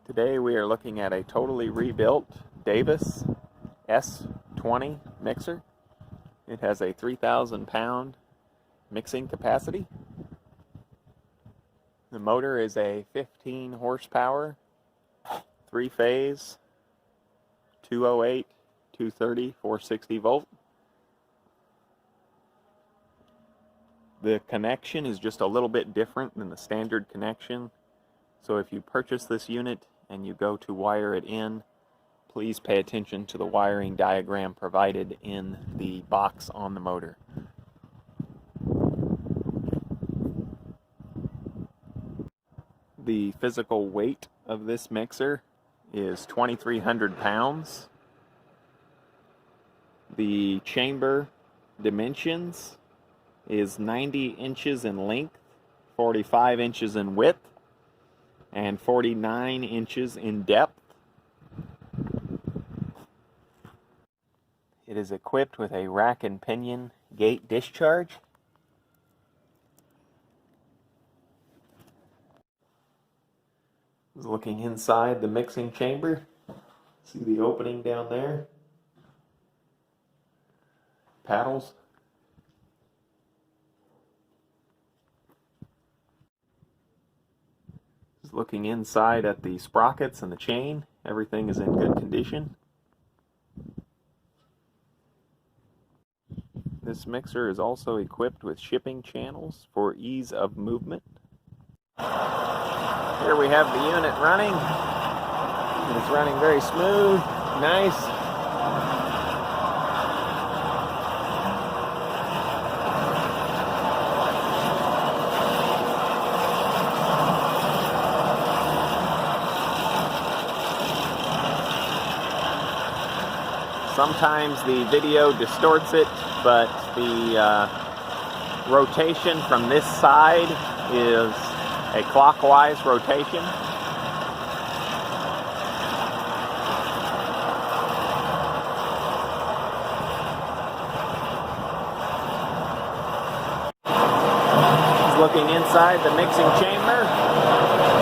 Today we are looking at a totally rebuilt Davis S20 mixer. It has a 3,000 pound mixing capacity. The motor is a 15 horsepower, 3-phase, 208, 230, 460 volt. The connection is just a little bit different than the standard connection. So if you purchase this unit and you go to wire it in, please pay attention to the wiring diagram provided in the box on the motor. The physical weight of this mixer is 2,300 pounds. The chamber dimensions is 90 inches in length, 45 inches in width, and 49 inches in depth. It is equipped with a rack and pinion gate discharge. Looking inside the mixing chamber, see the opening down there, paddles. Looking inside at the sprockets and the chain, everything is in good condition. This mixer is also equipped with shipping channels for ease of movement. Here we have the unit running. It's running very smooth, nice. Sometimes the video distorts it, but the rotation from this side is a clockwise rotation. Looking inside the mixing chamber.